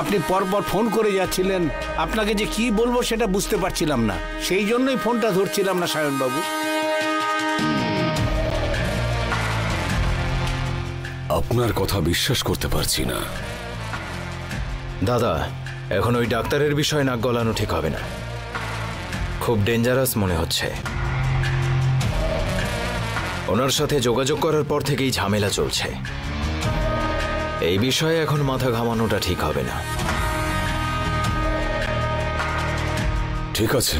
আপনি পরপর ফোন করে যাচ্ছিলেন, আপনাকে যে কি বলবো সেটা বুঝতে পারছিলাম না, সেই জন্যই ফোনটা ধরছিলাম না সায়নবাবু। আপনার কথা বিশ্বাস করতে পারছি না। দাদা, এখন ওই ডাক্তারের বিষয় নাক গলানো ঠিক হবে না, খুব ডেঞ্জারাস মনে হচ্ছে। ওনার সাথে যোগাযোগ করার পর থেকেই ঝামেলা চলছে, এই বিষয়ে এখন মাথা ঘামানোটা ঠিক হবে না। ঠিক আছে,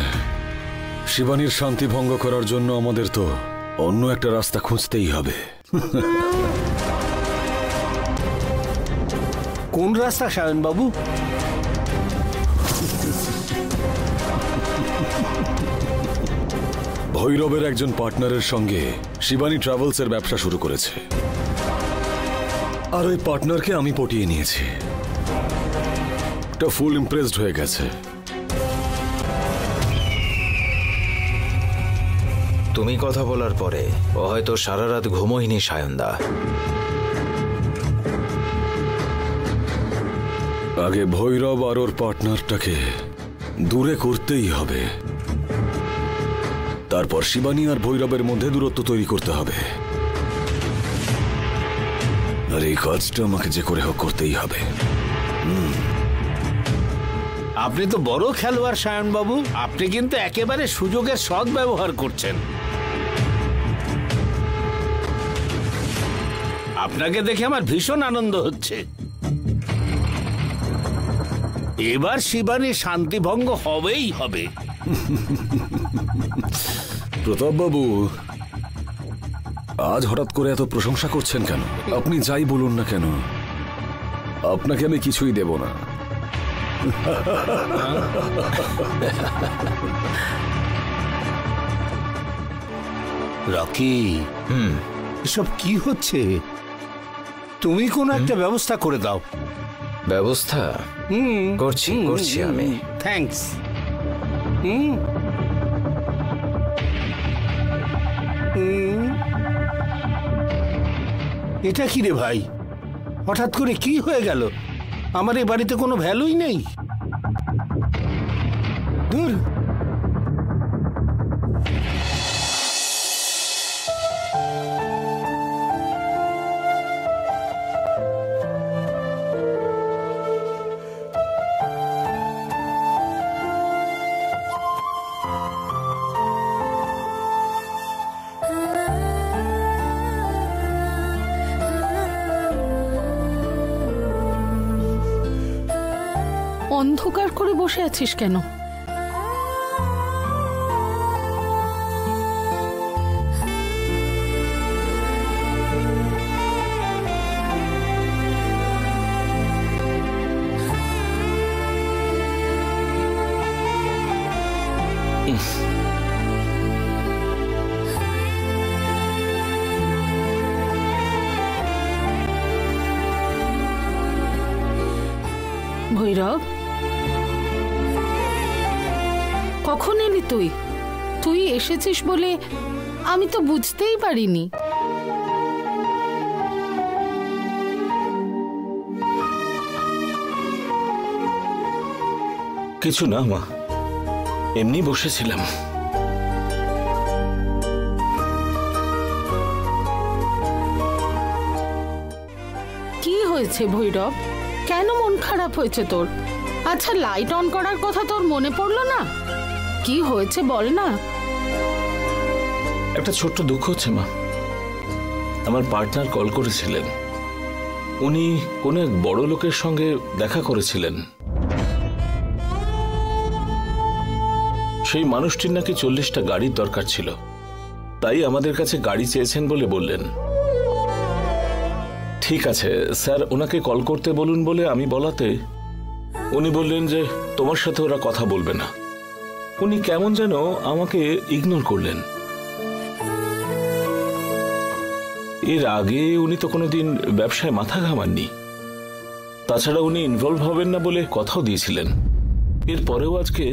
শিবানীর শান্তি ভঙ্গ করার জন্য আমাদের তো অন্য একটা রাস্তা খুঁজতেই হবে। কোন রাস্তা সায়নবাবু? ভৈরবের একজন পার্টনারের সঙ্গে শিবানী ট্রাভেলসের ব্যবসা শুরু করেছে, আর ওই পার্টনারকে আমি পটিয়ে নিয়েছি। এটা ফুল ইমপ্রেসড হয়ে গেছে। তুমি কথা বলার পরে ও হয়তো সারা রাত ঘুমোয়নি সায়নদা। আগে ভৈরব আর ওর পার্টনারটাকে দূরে করতেই হবে, তারপর শিবানী আর ভৈরবের মধ্যে দূরত্ব তৈরি করতে হবে, আর এই কাজটা আমাকে যে করে হোক করতেই হবে। আপনি তো বড় খেলোয়াড় সায়নবাবু, আপনি কিন্তু একেবারে সুযোগের সৎ ব্যবহার করছেন। আপনাকে দেখে আমার ভীষণ আনন্দ হচ্ছে। এবার শিবানী শান্তিভঙ্গ হবেই হবে। প্রতাপ বাবু, আজ হঠাৎ করে এত প্রশংসা করছেন কেন? আপনি যাই বলুন না কেন, আপনাকে আমি কিছুই দেব না। রকি, এসব কি হচ্ছে? তুমি কোন একটা ব্যবস্থা করে দাও। ব্যবস্থা করছি আমি। থ্যাঙ্কস। এটা কি রে ভাই, হঠাৎ করে কি হয়ে গেল? আমার এই বাড়িতে কোনো ভ্যালুই নেই। দূর। অন্ধকার করে বসে আছিস কেন? ভৈরব, কখন এলি তুই? তুই এসেছিস বলে আমি তো বুঝতেই পারিনি। কিছু না মা, এমনি বসেছিলাম। কি হয়েছে ভৈরব? কেন মন খারাপ হয়েছে তোর? আচ্ছা, লাইট অন করার কথা তোর মনে পড়লো না? কি হয়েছে বল না। একটা ছোট্ট দুঃখ হচ্ছে মা। আমার পার্টনার কল করেছিলেন, উনি কোন এক বড় লোকের সঙ্গে দেখা করেছিলেন। সেই মানুষটির নাকি 40টা গাড়ির দরকার ছিল, তাই আমাদের কাছে গাড়ি চেয়েছেন বলে বললেন। ঠিক আছে স্যার, ওনাকে কল করতে বলুন বলে আমি বলাতে উনি বললেন যে তোমার সাথে ওরা কথা বলবে না। উনি কেমন যেন আমাকে ইগনোর করলেন। এর আগে উনি তো কোনোদিন ব্যবসায় মাথা ঘামাননি, তাছাড়া উনি ইনভলভ হবেন না বলে কথাও দিয়েছিলেন। এরপরেও আজকে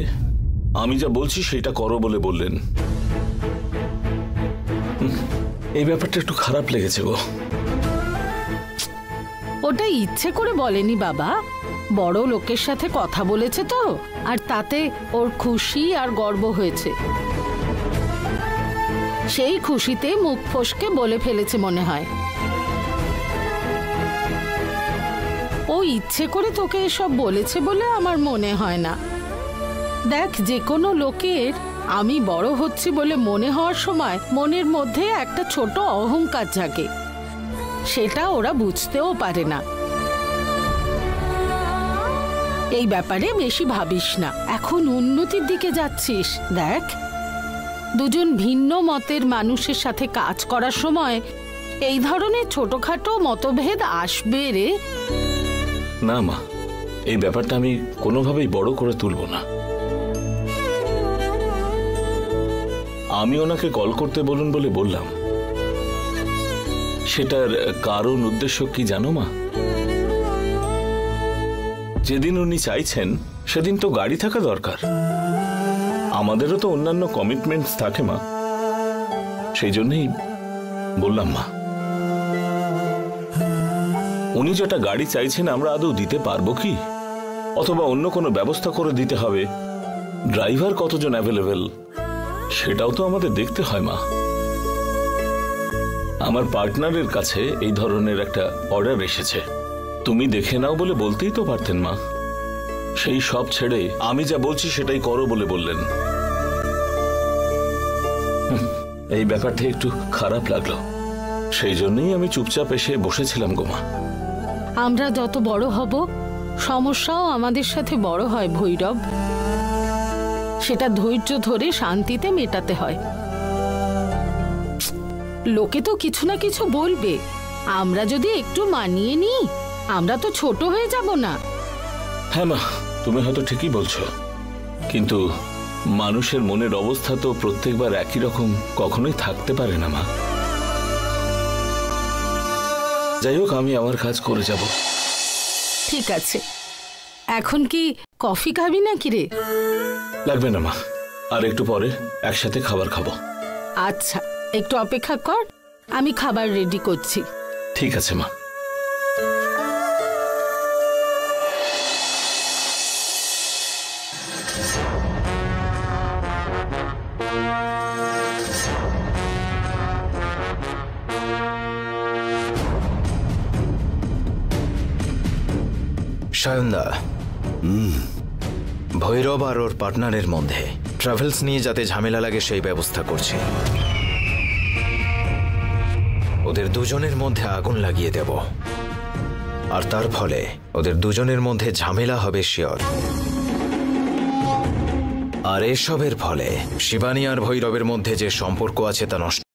আমি যা বলছি সেটা করো বলে বললেন। এই ব্যাপারটা একটু খারাপ লেগেছে গো। ওটা ইচ্ছে করে বলেনি বাবা, বড় লোকের সাথে কথা বলেছে তো, আর তাতে ওর খুশি আর গর্ব হয়েছে। সেই খুশিতে মুখ ফসকে বলে ফেলেছে মনে হয়। ও ইচ্ছে করে তোকে এসব বলেছে বলে আমার মনে হয় না। দেখ, যে কোনো লোকের আমি বড় হচ্ছি বলে মনে হওয়ার সময় মনের মধ্যে একটা ছোট অহংকার জাগে, সেটা ওরা বুঝতেও পারে না। এই ব্যাপারে বেশি ভাবিস না, এখন উন্নতির দিকে যাচ্ছিস। দেখ, দুজন ভিন্ন মতের মানুষের সাথে কাজ করার সময় এই ধরনের ছোটখাটো মতভেদ আসবে রে। না মা, এই ব্যাপারটা আমি কোনোভাবেই বড় করে তুলব না। আমি ওনাকে কল করতে বলুন বলে বললাম, সেটার কারণ উদ্দেশ্য কি জানো মা? যেদিন উনি চাইছেন সেদিন তো গাড়ি থাকা দরকার। আমাদেরও তো অন্যান্য কমিটমেন্টস থাকে মা, সেই জন্যই বললাম মা। উনি যেটা গাড়ি চাইছেন আমরা আদৌ দিতে পারবো কি, অথবা অন্য কোনো ব্যবস্থা করে দিতে হবে, ড্রাইভার কতজন অ্যাভেলেবেল সেটাও তো আমাদের দেখতে হয় মা। আমার পার্টনারের কাছে এই ধরনের একটা অর্ডার এসেছে, তুমি দেখে নাও বলে বলতেই তো পারতেন মা। সেই সব ছেড়ে আমি যা বলছি সেটাই করো বলে বললেন। এই ব্যাপারটা একটু খারাপ লাগলো, সেই জন্যই আমি চুপচাপ এসে বসেছিলাম গোমা। আমরা যত বড় হব সমস্যাও আমাদের সাথে বড় হয় ভৈরব, সেটা ধৈর্য ধরে শান্তিতে মেটাতে হয়। লোকে তো কিছু না কিছু বলবে, আমরা যদি একটু মানিয়ে নিই আমরা তো ছোট হয়ে যাব না। হ্যাঁ মা, তুমি হয়তো ঠিকই বলছো, কিন্তু মানুষের মনের অবস্থা তো প্রত্যেকবার একই রকম কখনোই থাকতে পারে না মা। যাই হোক, আমি আমার কাজ করে যাব। ঠিক আছে, এখন কি কফি খাবি নাকি রে? লাগবে না মা, আর একটু পরে একসাথে খাবার খাবো। আচ্ছা, একটু অপেক্ষা কর, আমি খাবার রেডি করছি। ঠিক আছে মা। সায়নদা, ভৈরব আর ওর পার্টনারের মধ্যে ট্রাভেলস নিয়ে যাতে ঝামেলা লাগে সেই ব্যবস্থা করছি। ওদের দুজনের মধ্যে আগুন লাগিয়ে দেব, আর তার ফলে ওদের দুজনের মধ্যে ঝামেলা হবে শিওর। আর এসবের ফলে শিবানী আর ভৈরবের মধ্যে যে সম্পর্ক আছে তা নষ্ট